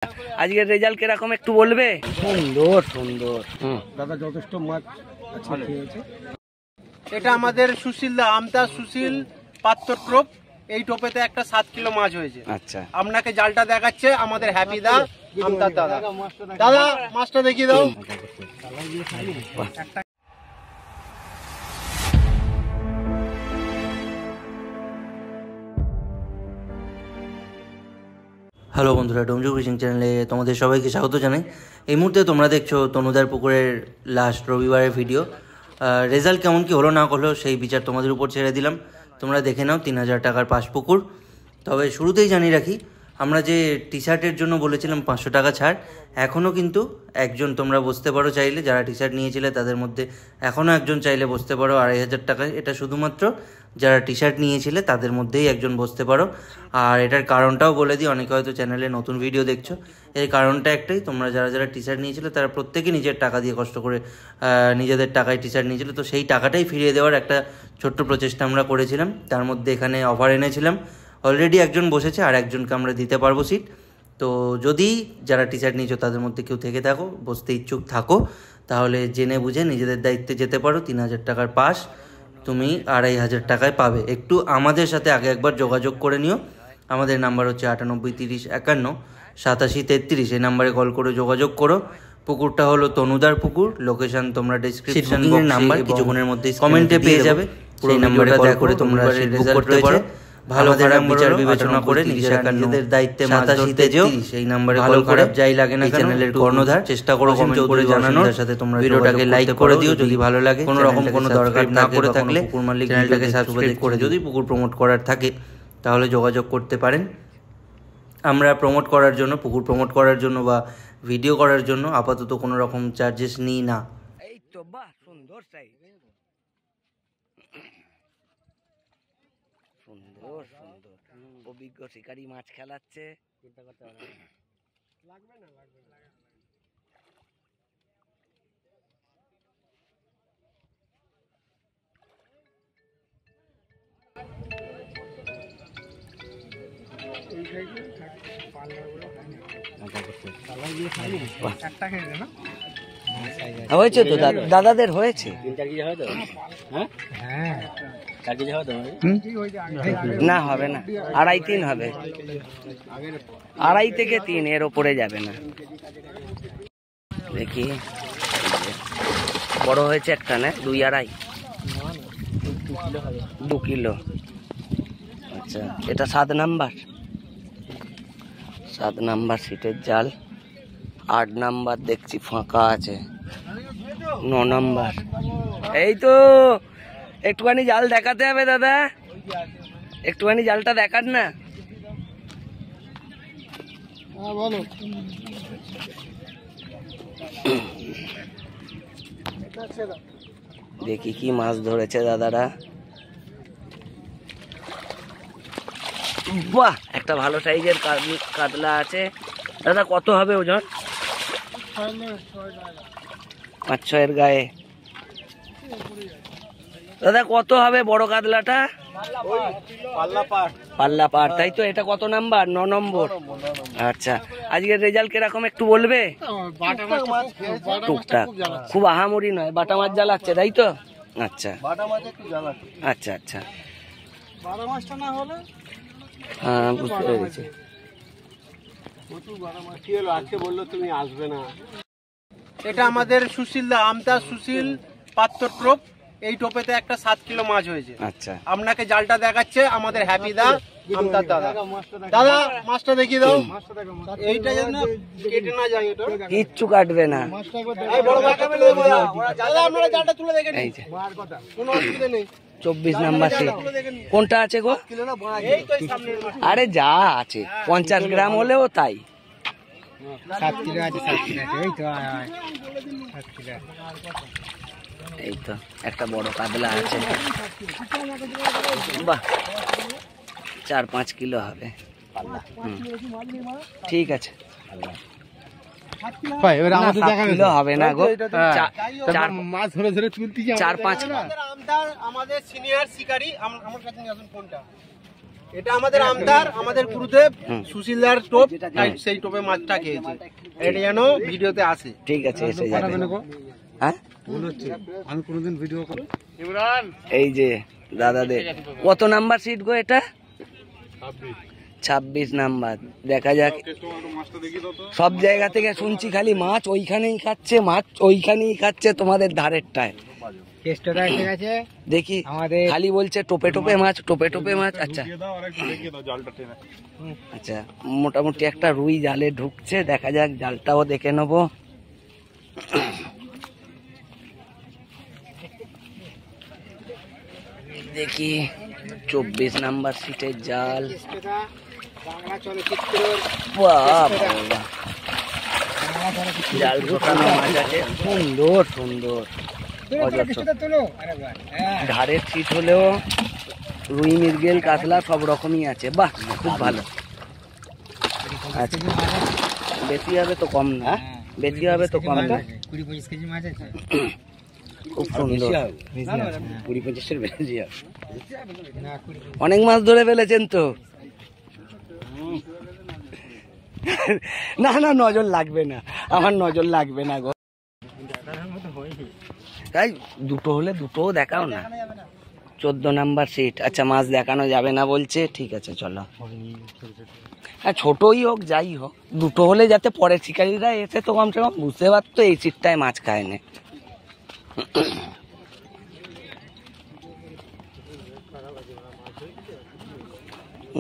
আজকের রেজাল্ট কিরকম একটু বলবে? সুন্দর সুন্দর দাদা, যথেষ্ট মাছ খেয়েছে। এটা আমাদের সুশীল দা, আমতা সুশীল পাত্র টোপ। এই টোপেতে একটা 7 কিলো মাছ হয়েছে। আচ্ছা, আপনাকে জালটা দেখাচ্ছে আমাদের হ্যাপি দা, আমতা দাদা। দাদা মাছটা দেখিয়ে দাও। হ্যালো বন্ধুরা, ডোমজু ফিশিং চ্যানেলে তোমাদের সবাইকে স্বাগত জানাই। এই মুহূর্তে তোমরা দেখছো তনুদার পুকুরের লাস্ট রবিবারের ভিডিও। রেজাল্ট কেমন কি হলো না হলো সেই বিচার তোমাদের উপর ছেড়ে দিলাম, তোমরা দেখে নাও। 3000 টাকার 5 পুকুর। তবে শুরুতেই জানিয়ে রাখি, আমরা যে টি শার্টের জন্য বলেছিলাম 500 টাকা ছাড়, এখনও কিন্তু একজন তোমরা বসতে পারো চাইলে। যারা টি শার্ট নিয়েছিলে তাদের মধ্যে এখনও একজন চাইলে বসতে পারো 2500 টাকায়। এটা শুধুমাত্র যারা টি শার্ট নিয়েছিলে তাদের মধ্যেই একজন বসতে পারো। আর এটার কারণটাও বলে দিই, অনেকে হয়তো চ্যানেলে নতুন ভিডিও দেখছো। এর কারণটা একটাই, তোমরা যারা যারা টি শার্ট নিয়েছিলে তারা প্রত্যেকে নিজের টাকা দিয়ে কষ্ট করে নিজেদের টাকায় টি শার্ট নিয়েছিল। তো সেই টাকাটাই ফিরিয়ে দেওয়ার একটা ছোট্ট প্রচেষ্টা আমরা করেছিলাম। তার মধ্যে এখানে অফার এনেছিলাম। অলরেডি একজন বসেছে, আর একজনকে আমরা দিতে পারবো সিট। তো যদি যারা টি শার্ট নিয়েছো তাদের মধ্যে কেউ থেকে থাকো, বসতে ইচ্ছুক থাকো, তাহলে জেনে বুঝে নিজেদের দায়িত্বে যেতে পারো। 3000 টাকার পাস তুমি 2500 টাকায় পাবে। একটু আমাদের সাথে আগে একবার যোগাযোগ করে নিও। আমাদের নাম্বার হচ্ছে 98 30 51 87 33। এই নাম্বারে কল করে যোগাযোগ করো। পুকুরটা হলো তনুদার পুকুর। লোকেশন তোমরা ডেসক্রিপশন নাম্বার কিছুক্ষণের মধ্যেই কমেন্টে পেয়ে যাবে। সেই নাম্বারে কল করে তোমরা বুক করতে পারো। ভালো খারাপ বিচার বিবেচনা করে নিজেদের দায়িত্বে মাছ ধরতে যেও। সেই নাম্বারে কল করে যাই লাগে না চ্যানেলের কর্ণধার চেষ্টা করো কমেন্ট করে জানানোর সাথে। তোমরা ভিডিওটাকে লাইক করে দিও যদি ভালো লাগে। কোনো রকম কোনো দরকার না করে থাকলে পুকুর মালিক চ্যানেলটাকে সাবস্ক্রাইব করে, যদি পুকুর প্রমোট করার থাকে তাহলে যোগাযোগ করতে পারেন। আমরা প্রমোট করার জন্য, পুকুর প্রমোট করার জন্য বা ভিডিও করার জন্য আপাতত কোনো রকম চার্জেস নিই না। এই তো বাহ, সুন্দর সাইজ, সুন্দর সুন্দর। অভিজ্ঞ শিকারী মাছ খেলাচ্ছে। হয়েছে তো দাদাদের হয়েছে। না হবে না, 2.5-3 হবে। 2.5 থেকে 3, এর ওপরে যাবে না। দেখি বড় হয়েছে একটা, না 2.5 2 কিলো। আচ্ছা, এটা 7 নাম্বার, 7 নাম্বার সিটের জাল। 8 নাম্বার দেখছি ফাঁকা আছে। 9 নাম্বার। এই তো একটুখানি জাল দেখাতে হবে দাদা, একটুখানি জালটা দেখান না। বলো। দেখি কি মাছ ধরেছে দাদারা। বাহ, একটা ভালো সাইজের কাতলা আছে। দাদা কত হবে ওজন? 5-6 গায়ে। দাদা কত হবে বড় কাতলাটা? পাল্লা পার, তাই তো। এটা কত নাম্বার? 9 নম্বর। আচ্ছা, আজকের রেজাল্ট কিরকম একটু বলবে? টুকটাক, খুব আহামরি নয়। বাটা মাছ জ্বালাচ্ছে, তাই তো? আচ্ছা আচ্ছা আচ্ছা, হ্যাঁ বুঝতে পেরেছি। এটা আমাদের সুশীল দা, আমতা সুশীল পাত্র টোপ। এই টোপেতে একটা 7 কিলো মাছ হয়েছে। আচ্ছা, আপনাকে জালটা দেখাচ্ছে আমাদের হ্যাপি দা, আমতা দাদা। দাদা মাছটা দেখিয়ে দাও। এইটা যেন কেটে না যায়, এটা কিচ্ছু কাটবে না। এই বড় বাটা ফেলে দেবো। দাদা আপনারা জালটা তুলে দেখেন, এই যে কোনো অসুবিধা নেই। 24 নাম্বার সিট। কোনটা আছে গো? এই তো সামনে। আরে যা আছে 50 গ্রাম হলেও তাই। 7 কিলো আছে, 7 কিলো। এই তো 7 কিলো। এই তো একটা বড় কাতলা আছে। বাহ, 4-5 কিলো হবে। ঠিক আছে, হবে না গো। 4-5 আমাদের সিনিয়র শিকারী। আমার কাছে আসুন, কোনটা এটা আমাদের আমদার, আমাদের গুরুদেব সুশীলদার টোপ, সেই টোপে মাছটা খেয়েছে। এটা যেন ভিডিওতে আসে। ঠিক আছে, এসে যাবে। হ্যাঁ, আমি কোনোদিন ভিডিও করি। এই যে দাদাদের কত নাম্বার সিট গো? এটা 26 নাম্বার। দেখা যাক, সব জায়গা থেকে শুনছি খালি মাছ ওইখানেই খাচ্ছে, মাছ ওইখানেই খাচ্ছে, তোমাদের ধারেরটায়। দেখি খালি বলছে টোপে টোপে মাছ, টোপে টোপে মাছ। আচ্ছা আচ্ছা, মোটামুটি একটা রুই জালে ঢুকছে, দেখা যাক, জালটাও দেখে নেবো। দেখি 24 নাম্বার সিটের জাল। জাল ঢোকানো মাছ আছে, সুন্দর সুন্দর। ধারের সিট হলেও রুই, মৃগেল, কাতলা সব রকমই আছে। বাহ, খুব ভালো। আচ্ছা, বেশি হবে তো কম না, বেশি হবে তো কম না। 20-25 কেজি মাছ আছে। খুব সুন্দর। 20-25-এর বেশি হবে। অনেক মাছ ধরে ফেলেছেন তো? না না, নজর লাগবে না, আমার নজর লাগবে না গো। তাই দুটো হলে দুটোও দেখাও না। 14 নাম্বার সিট। আচ্ছা, মাছ দেখানো যাবে না বলছে, ঠিক আছে চলো। হ্যাঁ, ছোটই হোক যাই হোক, দুটো হলে যাতে পরে শিকারীরা এসে তো কমসে কম বুঝতে পারতো এই সিটটায় মাছ খায় না।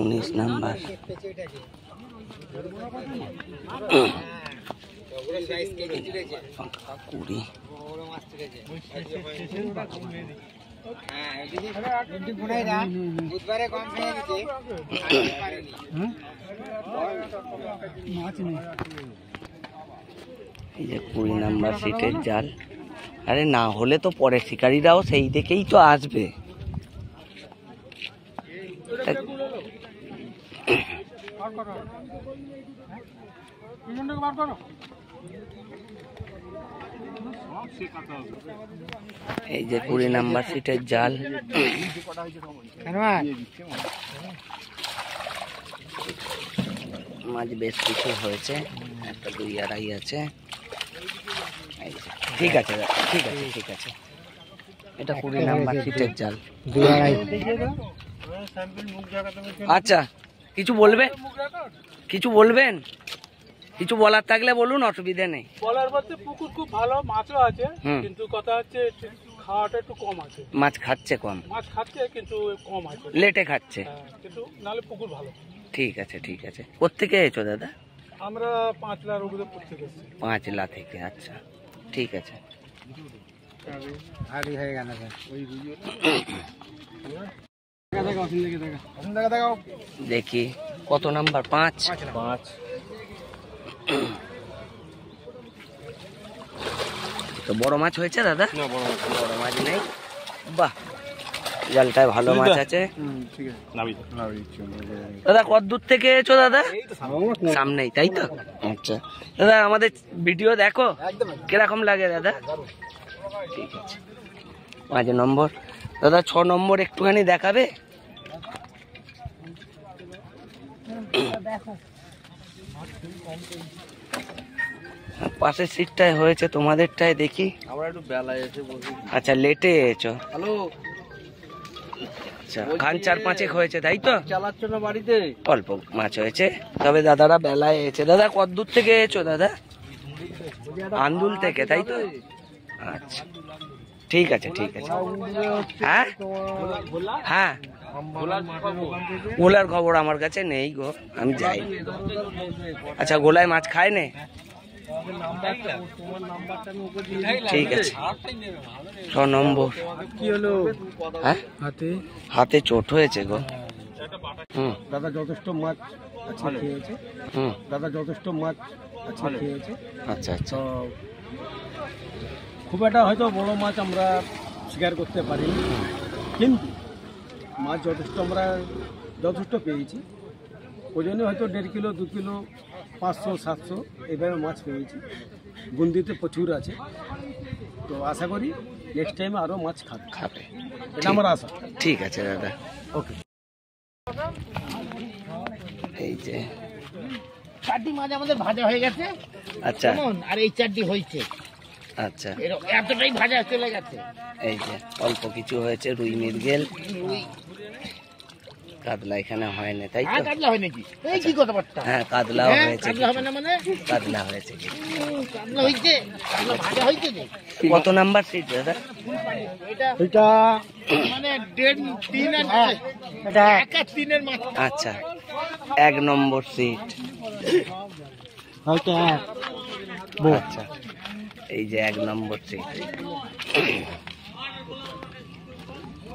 19 নাম্বার। কুড়ি। এই যে 20 নাম্বার সিটের জাল। আরে না হলে তো পরে শিকারীরাও সেই দেখেই তো আসবে। এই যে 20 নাম্বার সিটের জাল। মাছ বেশ কিছু হয়েছে, একটা 2-2.5 আছে। ঠিক আছে, ঠিক আছে, ঠিক আছে। এটা 20 নাম্বার সিটের জাল, 2-2.5। আচ্ছা, কিছু বলবেন? কিছু বলবেন? কিছু বলার থাকলে বলুন, অসুবিধা নেই। বলার বলতে পুকুর খুব ভালো, মাছও আছে, কিন্তু কথা হচ্ছে খাওয়াটা একটু কম আছে। মাছ খাচ্ছে কম? মাছ খাচ্ছে কিন্তু কম আছে, লেটে খাচ্ছে। কিন্তু নালে পুকুর ভালো। ঠিক আছে, ঠিক আছে। কোত্থেকে এসো দাদা? আমরা 5 লাখ উপরে থেকে এসেছি। 5 লাখ থেকে। আচ্ছা, ঠিক আছে। হয়ে গেল। দেখি কত নাম্বার? 5। তো বড় মাছ হয়েছে দাদা? বড় মাছ নেই। বাহ, জালটায় ভালো মাছ আছে। দাদা কত দূর থেকে এসো দাদা? সামনেই, তাই তো? আচ্ছা দাদা, আমাদের ভিডিও দেখো, কিরকম লাগে দাদা? ঠিক আছে। 5 নম্বর। দাদা 6 নম্বর একটুখানি দেখাবে? পাশের সিটটায় হয়েছে, তোমাদেরটায় দেখি। আমরা একটু বেলায় এসে বসি। আচ্ছা, লেটে এসো। হ্যালো, আচ্ছা, খান 4-5 হয়েছে, তাই তো? চালাচ্ছ না বাড়িতে? অল্প মাছ হয়েছে, তবে দাদারা বেলায় এসেছে। দাদা কত দূর থেকে এসো দাদা? আন্দুল থেকে, তাই তো? আচ্ছা, ঠিক আছে, ঠিক আছে। হ্যাঁ হ্যাঁ, গোলার খবর আমার কাছে নেই গো, আমি যাই। আচ্ছা, গোলায় মাছ খায় না? ঠিক আছে। 6 নম্বর। কি হলো? হ্যাঁ, হাতে চোট হয়েছে গো। দাদা যথেষ্ট মাছ আছে খেয়েছে। দাদা যথেষ্ট মাছ আছে খেয়েছে। আচ্ছা আচ্ছা। খুব একটা হয়তো বড় মাছ আমরা শিকার করতে পারি, কিন্তু মাছ যথেষ্ট আমরা যথেষ্ট পেয়েছি। ওজনে হয়তো 1.5 কিলো, 2 কিলো, 500, 700 এইভাবে মাছ পেয়েছি। গুন্দিতে প্রচুর আছে, তো আশা করি নেক্সট টাইম আরও মাছ খাবে। খাবে, এটা আমার আশা। ঠিক আছে দাদা। ওকে। যে চারটি মাছ আমাদের ভাজা হয়ে গেছে আচ্ছা কেমন, আর এই চারটি হয়েছে, আচ্ছা এতটাই ভাজা চলে গেছে। এই যে অল্প কিছু হয়েছে, রুই মৃগেল, কাতলা এখানে হয়নি তাই আর তো? কাতলা হয় নাকি? এই কি কথাবার্তা? হ্যাঁ কাতলাও হ্যাঁ, হয়েছে কাতলা হবে কিছু। না মানে? কাতলা হয়েছে কিছু। কাতলা হয়েছে, কাতলা ভাজা হয়েছে যে। কত নাম্বার সিট দাদা? এটা মানে 1.5-3 আর এটা 1-3 মাছ। আচ্ছা 1 নম্বর সিট। হয়তো আচ্ছা এই যে 1 নম্বর সিট।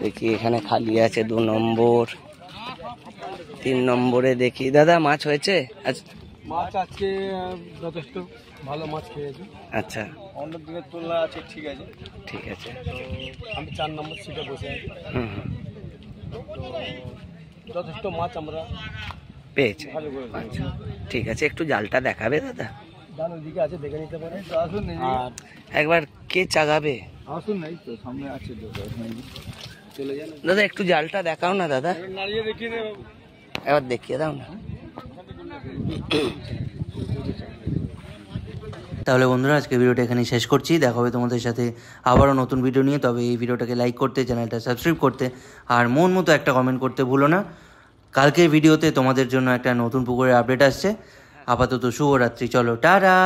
দেখি এখানে খালি আছে 2 নম্বর, 3 নম্বরে দেখি। দাদা মাছ হয়েছে? মাছ আজকে যথেষ্ট ভালো মাছ খেয়েছি। আচ্ছা অন্য দিনের তুলনা আছে, ঠিক আছে। ঠিক আছে। আমি 4 নম্বর সিটে বসে আছি, হুম হুম, যথেষ্ট মাছ আমরা পেয়েছে। ভালো করে আচ্ছা ঠিক আছে, একটু জালটা দেখাবে দাদা? ডান ওইদিকে আছে, দেখে নিতে পারেন। আসুন আর একবার কে চাগাবে? আসুন, নাই তো সামনে আছে, চলে যান। দাদা একটু জালটা দেখাও না দাদা, নাড়িয়ে দেখিয়ে দেবো। এবার দেখিয়ে দাও না। তাহলে বন্ধুরা আজকে ভিডিওটা এখানেই শেষ করছি। দেখা হবে তোমাদের সাথে আবারও নতুন ভিডিও নিয়ে। তবে এই ভিডিওটাকে লাইক করতে, চ্যানেলটা সাবস্ক্রাইব করতে আর মন মতো একটা কমেন্ট করতে ভুলো না। কালকের ভিডিওতে তোমাদের জন্য একটা নতুন পুকুরের আপডেট আসছে। আপাতত শুভরাত্রি, চলো টাটা।